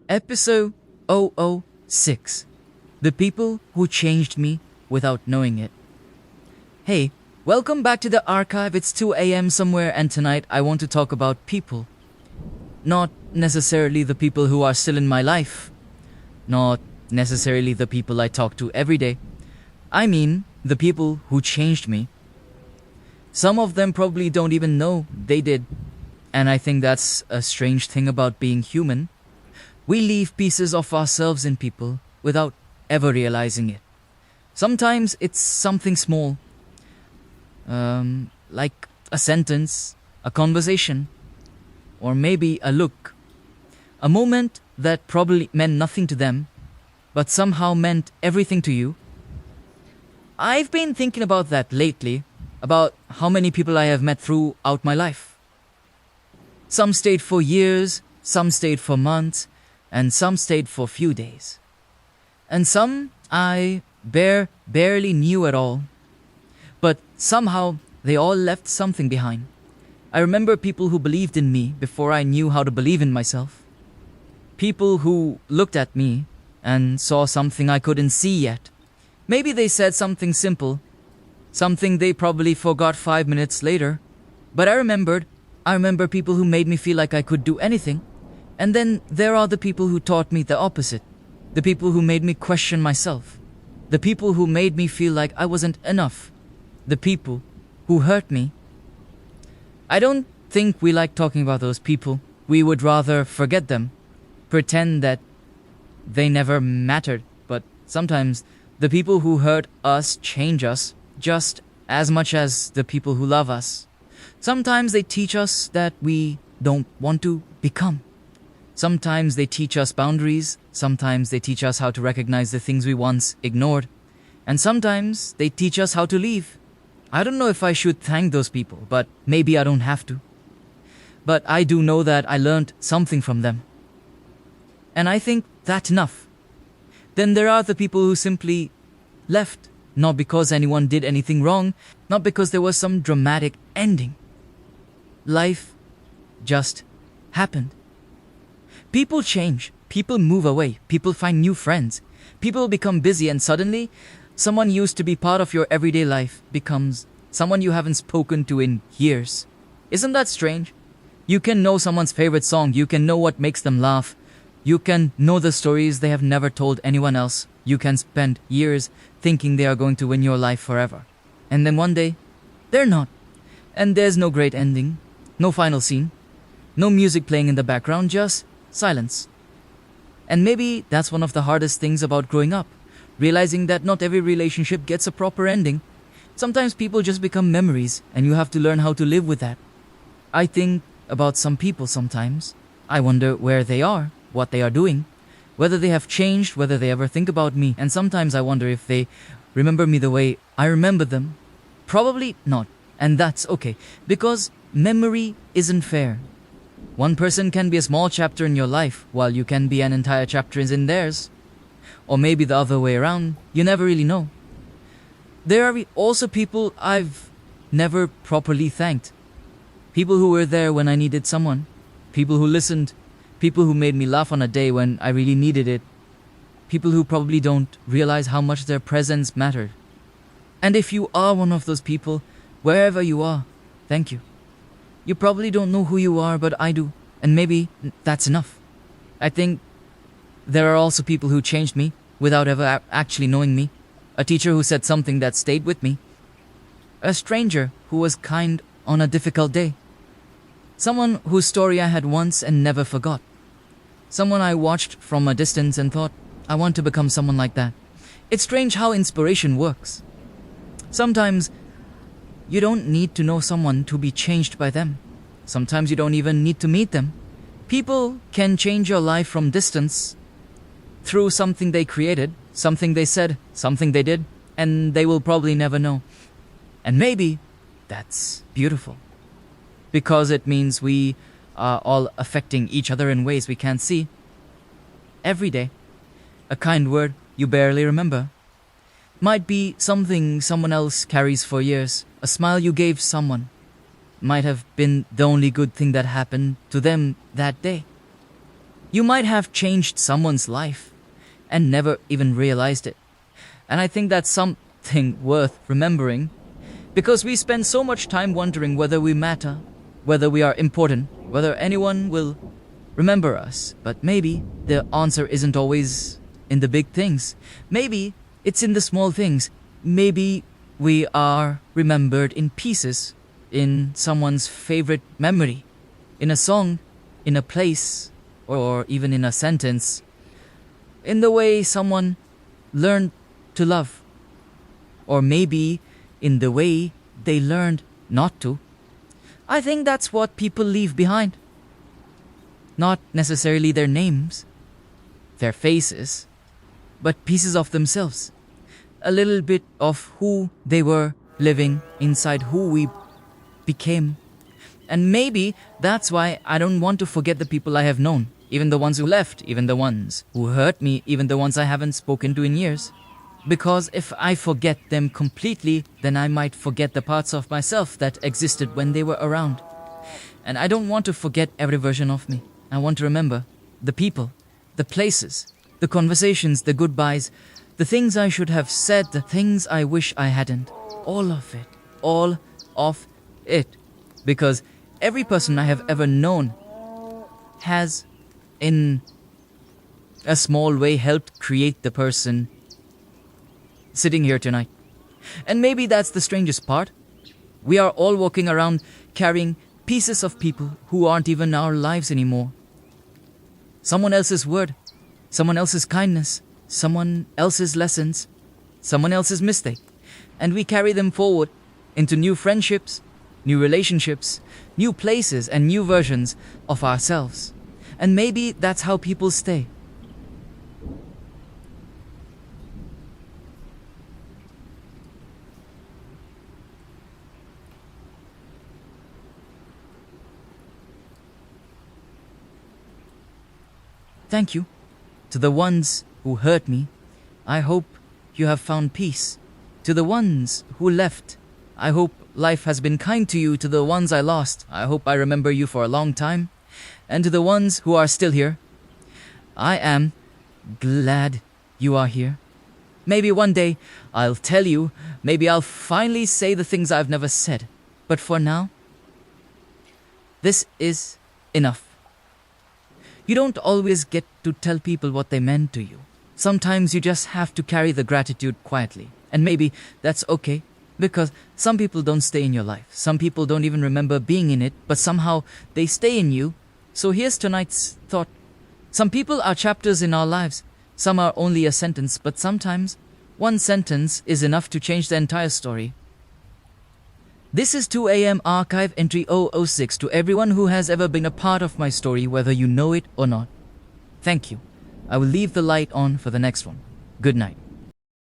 Episode 006. The People Who Changed Me Without Knowing It. Hey, welcome back to the archive. It's 2 a.m. somewhere, and tonight I want to talk about people. Not necessarily the people who are still in my life. Not necessarily the people I talk to every day. I mean, the people who changed me. Some of them probably don't even know they did. And I think that's a strange thing about being human. We leave pieces of ourselves in people without ever realizing it. Sometimes it's something small, like a sentence, a conversation, or maybe a look. A moment that probably meant nothing to them, but somehow meant everything to you. I've been thinking about that lately, about how many people I have met throughout my life. Some stayed for years, some stayed for months, and some stayed for a few days. And some I barely knew at all. But somehow they all left something behind. I remember people who believed in me before I knew how to believe in myself. People who looked at me and saw something I couldn't see yet. Maybe they said something simple, something they probably forgot 5 minutes later. But I remember people who made me feel like I could do anything. And then there are the people who taught me the opposite. The people who made me question myself. The people who made me feel like I wasn't enough. The people who hurt me. I don't think we like talking about those people. We would rather forget them. Pretend that they never mattered. But sometimes the people who hurt us change us just as much as the people who love us. Sometimes they teach us that we don't want to become. Sometimes they teach us boundaries, sometimes they teach us how to recognize the things we once ignored, and sometimes they teach us how to leave. I don't know if I should thank those people, but maybe I don't have to. But I do know that I learned something from them. And I think that's enough. Then there are the people who simply left, not because anyone did anything wrong, not because there was some dramatic ending. Life just happened. People change, people move away, people find new friends, people become busy, and suddenly, someone used to be part of your everyday life becomes someone you haven't spoken to in years. Isn't that strange? You can know someone's favorite song, you can know what makes them laugh, you can know the stories they have never told anyone else, you can spend years thinking they are going to win your life forever. And then one day, they're not. And there's no great ending, no final scene, no music playing in the background, just silence. And maybe that's one of the hardest things about growing up, realizing that not every relationship gets a proper ending. Sometimes people just become memories, and you have to learn how to live with that. I think about some people sometimes. I wonder where they are, what they are doing, whether they have changed, whether they ever think about me, and sometimes I wonder if they remember me the way I remember them. Probably not, and that's okay, because memory isn't fair. One person can be a small chapter in your life, while you can be an entire chapter in theirs. Or maybe the other way around, you never really know. There are also people I've never properly thanked. People who were there when I needed someone. People who listened. People who made me laugh on a day when I really needed it. People who probably don't realize how much their presence mattered. And if you are one of those people, wherever you are, thank you. You probably don't know who you are, but I do. And maybe that's enough. I think there are also people who changed me without ever actually knowing me. A teacher who said something that stayed with me. A stranger who was kind on a difficult day. Someone whose story I had once and never forgot. Someone I watched from a distance and thought, I want to become someone like that. It's strange how inspiration works. Sometimes you don't need to know someone to be changed by them. Sometimes you don't even need to meet them. People can change your life from distance through something they created, something they said, something they did, and they will probably never know. And maybe that's beautiful. Because it means we are all affecting each other in ways we can't see. Every day, a kind word you barely remember. Might be something someone else carries for years. A smile you gave someone might have been the only good thing that happened to them that day. You might have changed someone's life and never even realized it. And I think that's something worth remembering, because we spend so much time wondering whether we matter, whether we are important, whether anyone will remember us. But maybe the answer isn't always in the big things. Maybe it's in the small things. Maybe we are remembered in pieces, in someone's favorite memory, in a song, in a place, or even in a sentence, in the way someone learned to love, or maybe in the way they learned not to. I think that's what people leave behind. Not necessarily their names, their faces, but pieces of themselves. A little bit of who they were living inside who we became. And maybe that's why I don't want to forget the people I have known, even the ones who left, even the ones who hurt me, even the ones I haven't spoken to in years. Because if I forget them completely, then I might forget the parts of myself that existed when they were around. And I don't want to forget every version of me. I want to remember the people, the places, the conversations, the goodbyes, the things I should have said, the things I wish I hadn't. All of it. All of it. Because every person I have ever known has, in a small way, helped create the person sitting here tonight. And maybe that's the strangest part. We are all walking around carrying pieces of people who aren't even our lives anymore. Someone else's word, someone else's kindness, someone else's lessons, someone else's mistake. And we carry them forward into new friendships, new relationships, new places, and new versions of ourselves. And maybe that's how people stay. Thank you to the ones who hurt me. I hope you have found peace. To the ones who left, I hope life has been kind to you. To the ones I lost, I hope I remember you for a long time. And to the ones who are still here, I am glad you are here. Maybe one day I'll tell you, maybe I'll finally say the things I've never said. But for now, this is enough. You don't always get to tell people what they meant to you. Sometimes you just have to carry the gratitude quietly. And maybe that's okay, because some people don't stay in your life. Some people don't even remember being in it, but somehow they stay in you. So here's tonight's thought. Some people are chapters in our lives. Some are only a sentence, but sometimes one sentence is enough to change the entire story. This is 2 a.m. Archive Entry 006 to everyone who has ever been a part of my story, whether you know it or not. Thank you. I will leave the light on for the next one. Good night.